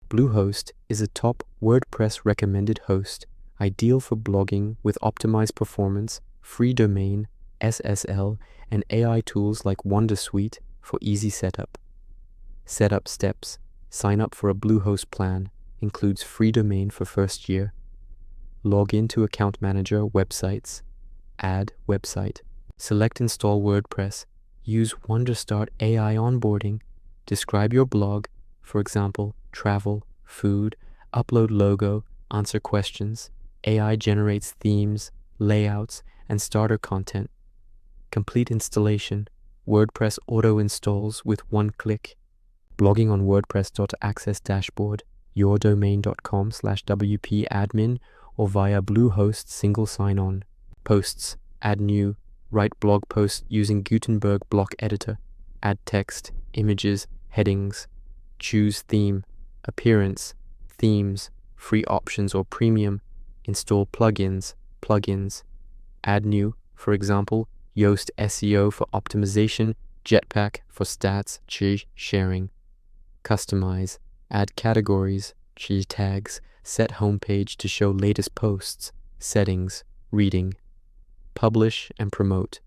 Bluehost is a top WordPress recommended host, ideal for blogging with optimized performance, free domain, SSL, and AI tools like Wondersuite for easy setup. Setup steps. Sign up for a Bluehost plan. Includes free domain for first year. Log into Account Manager, Websites. Add website. Select Install WordPress. Use WonderStart AI onboarding. Describe your blog, for example, travel, food, upload logo, answer questions. AI generates themes, layouts, and starter content. Complete installation. WordPress auto installs with one click. Blogging on WordPress.access dashboard, yourdomain.com/WP admin, or via Bluehost single sign-on. Posts. Add new. Write blog posts using Gutenberg block editor. Add text, images, headings. Choose theme. Appearance. Themes. Free options or premium. Install plugins. Add new. For example, Yoast SEO for optimization, Jetpack for stats, sharing. Customize. Add categories, tags. Set homepage to show latest posts. Settings. Reading. Publish and promote.